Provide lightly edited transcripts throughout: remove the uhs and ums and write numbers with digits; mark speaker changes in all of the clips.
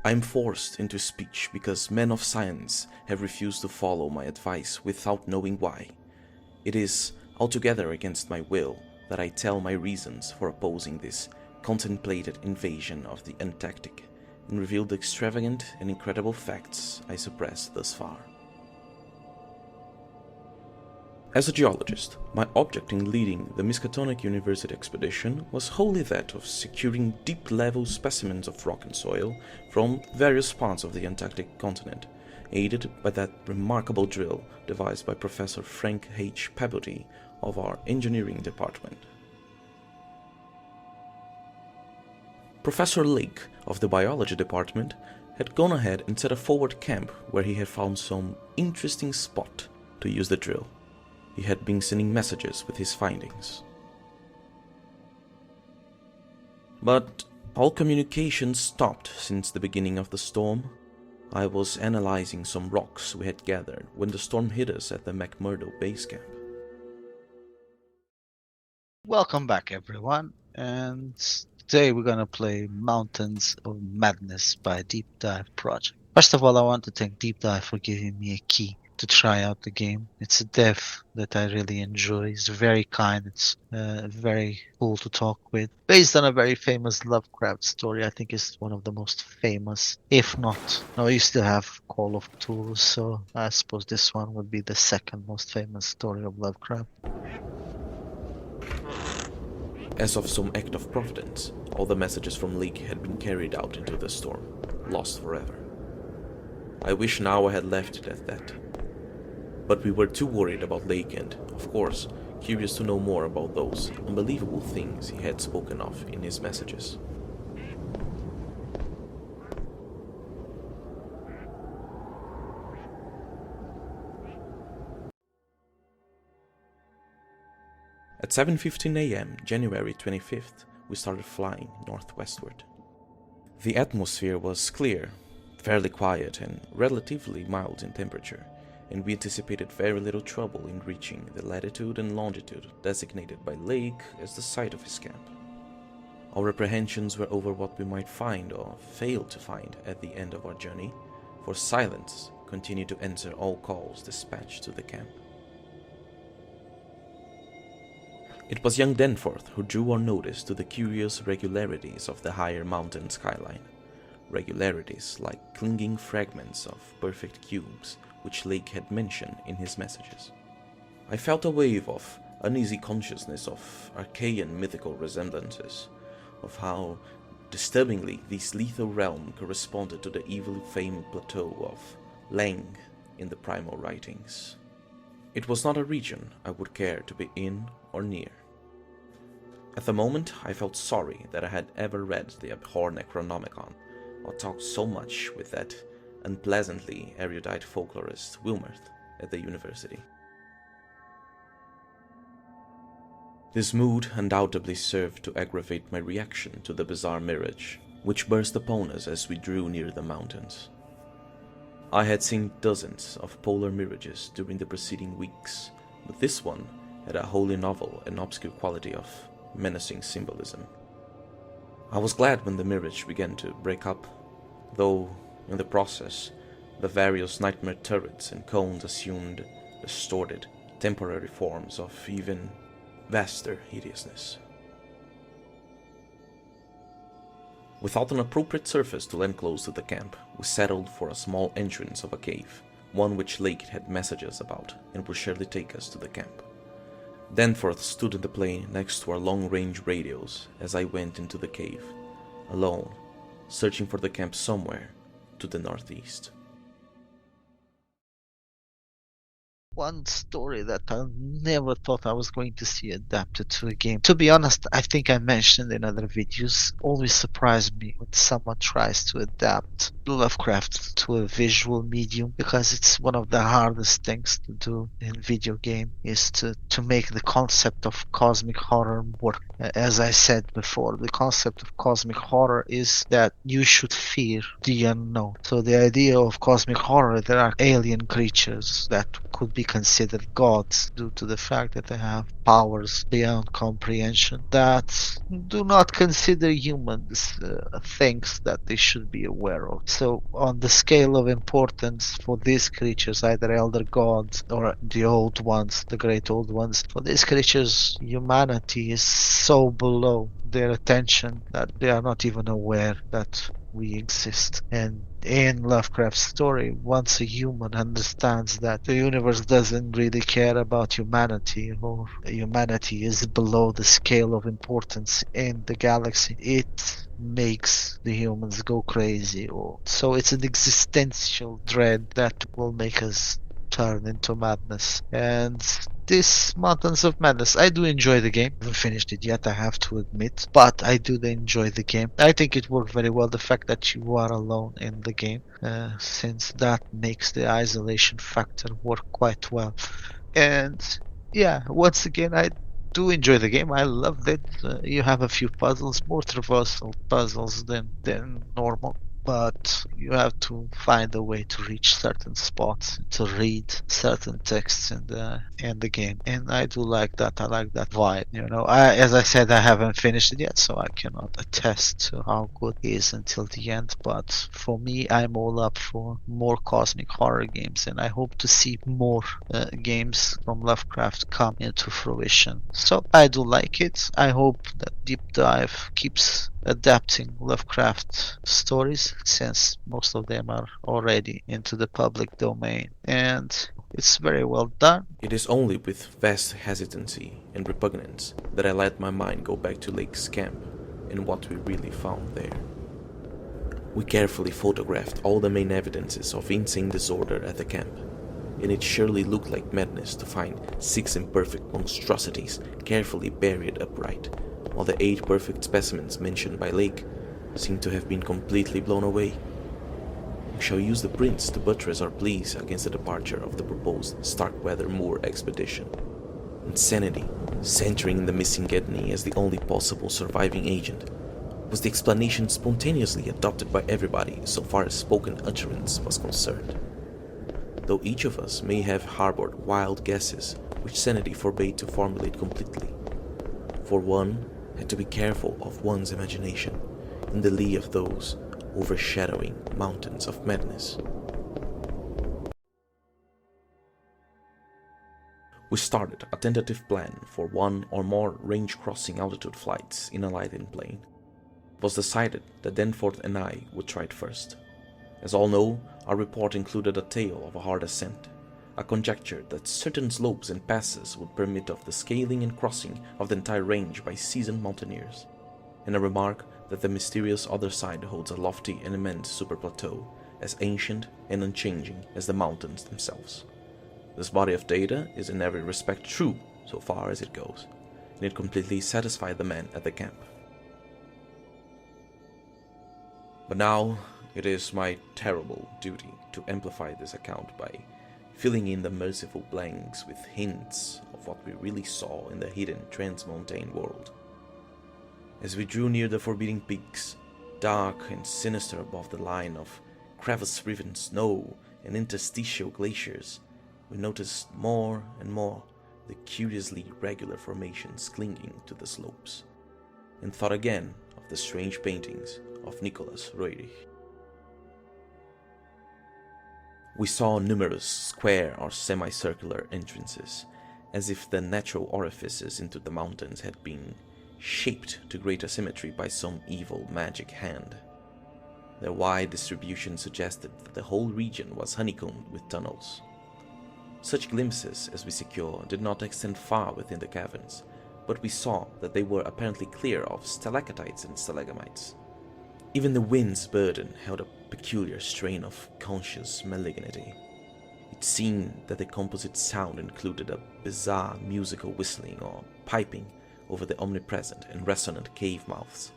Speaker 1: I am forced into speech because men of science have refused to follow my advice without knowing why. It is altogether against my will that I tell my reasons for opposing this contemplated invasion of the Antarctic and reveal the extravagant and incredible facts I suppressed thus far. As a geologist, my object in leading the Miskatonic University expedition was wholly that of securing deep-level specimens of rock and soil from various parts of the Antarctic continent, aided by that remarkable drill devised by Professor Frank H. Peabody of our engineering department. Professor Lake of the biology department had gone ahead and set a forward camp where he had found some interesting spot to use the drill. He had been sending messages with his findings. But all communication stopped since the beginning of the storm. I was analyzing some rocks we had gathered when the storm hit us at the McMurdo base camp.
Speaker 2: Welcome back, everyone, and today we're gonna play Mountains of Madness by Deep Dive Project. First of all, I want to thank Deep Dive for giving me a key to try out the game. It's a dev that I really enjoy. It's very kind. It's very cool to talk with. Based on a very famous Lovecraft story, I think it's one of the most famous, if not. No, you still have Call of Cthulhu, so I suppose this one would be the second most famous story of Lovecraft.
Speaker 1: As of some act of providence, all the messages from Lake had been carried out into the storm, lost forever. I wish now I had left it at that. But we were too worried about Lake and, of course, curious to know more about those unbelievable things he had spoken of in his messages. At 7:15 a.m., January 25th, we started flying northwestward. The atmosphere was clear, fairly quiet, and relatively mild in temperature, and we anticipated very little trouble in reaching the latitude and longitude designated by Lake as the site of his camp. Our apprehensions were over what we might find or fail to find at the end of our journey, for silence continued to answer all calls dispatched to the camp. It was young Danforth who drew our notice to the curious regularities of the higher mountain skyline, regularities like clinging fragments of perfect cubes which Lake had mentioned in his messages. I felt a wave of uneasy consciousness of archaic mythical resemblances, of how disturbingly this lethal realm corresponded to the evil famed plateau of Lang in the primal writings. It was not a region I would care to be in or near. At the moment, I felt sorry that I had ever read the Abhor Necronomicon, or talked so much with that unpleasantly erudite folklorist Wilmarth at the university. This mood undoubtedly served to aggravate my reaction to the bizarre mirage, which burst upon us as we drew near the mountains. I had seen dozens of polar mirages during the preceding weeks, but this one had a wholly novel and obscure quality of menacing symbolism. I was glad when the mirage began to break up, though in the process the various nightmare turrets and cones assumed distorted, temporary forms of even vaster hideousness. Without an appropriate surface to land close to the camp, we settled for a small entrance of a cave, one which Lake had messages about and would surely take us to the camp. Danforth stood in the plain next to our long-range radios as I went into the cave, alone, searching for the camp somewhere to the northeast.
Speaker 2: One story that I never thought I was going to see adapted to a game. To be honest, I think I mentioned in other videos, always surprised me when someone tries to adapt Lovecraft to a visual medium, because it's one of the hardest things to do in video game, is to make the concept of cosmic horror work. As I said before, the concept of cosmic horror is that you should fear the unknown. So the idea of cosmic horror, there are alien creatures that could be considered gods due to the fact that they have powers beyond comprehension that do not consider humans things that they should be aware of. So on the scale of importance for these creatures, either elder gods or the old ones, the great old ones, for these creatures, humanity is so below their attention that they are not even aware that we exist. And in Lovecraft's story, once a human understands that the universe doesn't really care about humanity, or humanity is below the scale of importance in the galaxy, it makes the humans go crazy. Or so it's an existential dread that will make us turn into madness. And this Mountains of Madness, I do enjoy the game. I haven't finished it yet, I have to admit, but I do enjoy the game. I think it worked very well, the fact that you are alone in the game, since that makes the isolation factor work quite well. And yeah, once again, I do enjoy the game. I loved it. You have a few puzzles, more traversal puzzles than normal, but you have to find a way to reach certain spots, to read certain texts in the game, and I do like that. I like that vibe. As I said, I haven't finished it yet, so I cannot attest to how good it is until the end. But for me, I'm all up for more cosmic horror games, and I hope to see more games from Lovecraft come into fruition. So I do like it. I hope that Deep Dive keeps adapting Lovecraft stories, since most of them are already into the public domain, and it's very well done.
Speaker 1: It is only with vast hesitancy and repugnance that I let my mind go back to Lake's camp and what we really found there. We carefully photographed all the main evidences of insane disorder at the camp, and it surely looked like madness to find 6 imperfect monstrosities carefully buried upright, while the 8 perfect specimens mentioned by Lake seemed to have been completely blown away. We shall use the prints to buttress our pleas against the departure of the proposed Starkweather Moor expedition. Insanity, centering in the missing Gedney as the only possible surviving agent, was the explanation spontaneously adopted by everybody so far as spoken utterance was concerned. Though each of us may have harbored wild guesses which sanity forbade to formulate completely, for one had to be careful of one's imagination in the lee of those overshadowing mountains of madness. We started a tentative plan for 1 or more range-crossing altitude flights in a lighting plane. It was decided that Danforth and I would try it first. As all know, our report included a tale of a hard ascent, a conjecture that certain slopes and passes would permit of the scaling and crossing of the entire range by seasoned mountaineers, and a remark that the mysterious other side holds a lofty and immense superplateau, as ancient and unchanging as the mountains themselves. This body of data is in every respect true so far as it goes, and it completely satisfied the men at the camp. But now it is my terrible duty to amplify this account by filling in the merciful blanks with hints of what we really saw in the hidden transmontane world. As we drew near the forbidding peaks, dark and sinister above the line of crevice-riven snow and interstitial glaciers, we noticed more and more the curiously irregular formations clinging to the slopes, and thought again of the strange paintings of Nicholas Roerich. We saw numerous square or semicircular entrances, as if the natural orifices into the mountains had been shaped to greater symmetry by some evil magic hand. Their wide distribution suggested that the whole region was honeycombed with tunnels. Such glimpses as we secured did not extend far within the caverns, but we saw that they were apparently clear of stalactites and stalagmites. Even the wind's burden held a peculiar strain of conscious malignity. It seemed that the composite sound included a bizarre musical whistling or piping over the omnipresent and resonant cave mouths.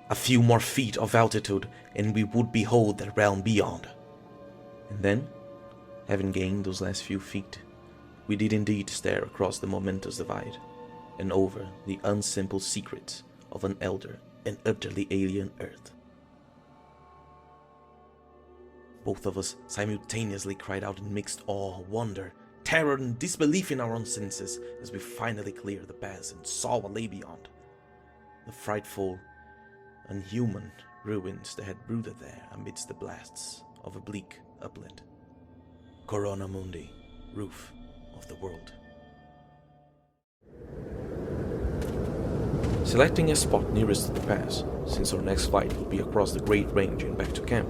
Speaker 1: A few more feet of altitude, and we would behold the realm beyond. And then, having gained those last few feet, we did indeed stare across the momentous divide, and over the unsimple secrets of an elder and utterly alien earth. Both of us simultaneously cried out in mixed awe, wonder, terror, and disbelief in our own senses as we finally cleared the pass and saw what lay beyond. The frightful, unhuman ruins that had brooded there amidst the blasts of a bleak upland. Corona Mundi, roof of the world. Selecting a spot nearest to the pass, since our next flight would be across the Great Range and back to camp,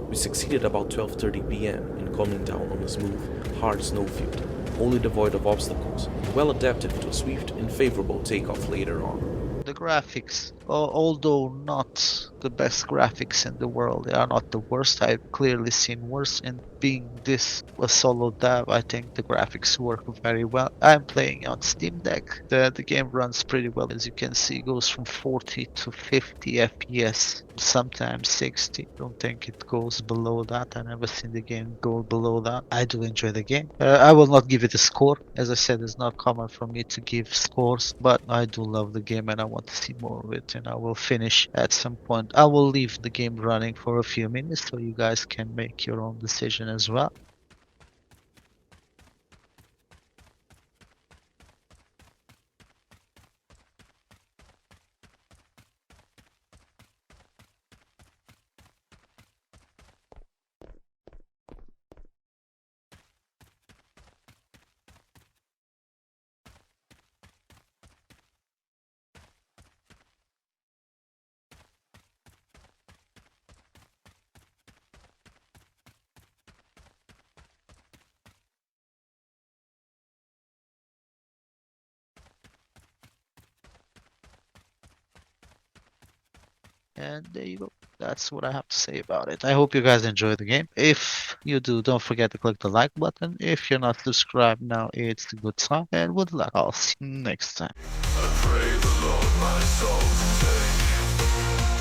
Speaker 1: we succeeded about 12:30 p.m. in coming down on a smooth, hard snowfield, wholly devoid of obstacles, and well adapted to a swift and favorable takeoff later on.
Speaker 2: The graphics, although not the best graphics in the world, they are not the worst. I've clearly seen worse, and being this a solo dev, I think the graphics work very well. I'm playing on Steam Deck. The game runs pretty well. As you can see, it goes from 40 to 50 FPS, sometimes 60. Don't think it goes below that. I never seen the game go below that. I do enjoy the game. I will not give it a score. As I said, it's not common for me to give scores, but I do love the game and I want to see more of it, and I will finish at some point. I will leave the game running for a few minutes so you guys can make your own decision as well. And there you go. That's what I have to say about it. I hope you guys enjoy the game. If you do, don't forget to click the like button. If you're not subscribed now, it's a good time. And good luck. I'll see you next time.
Speaker 3: I pray the Lord my soul to take.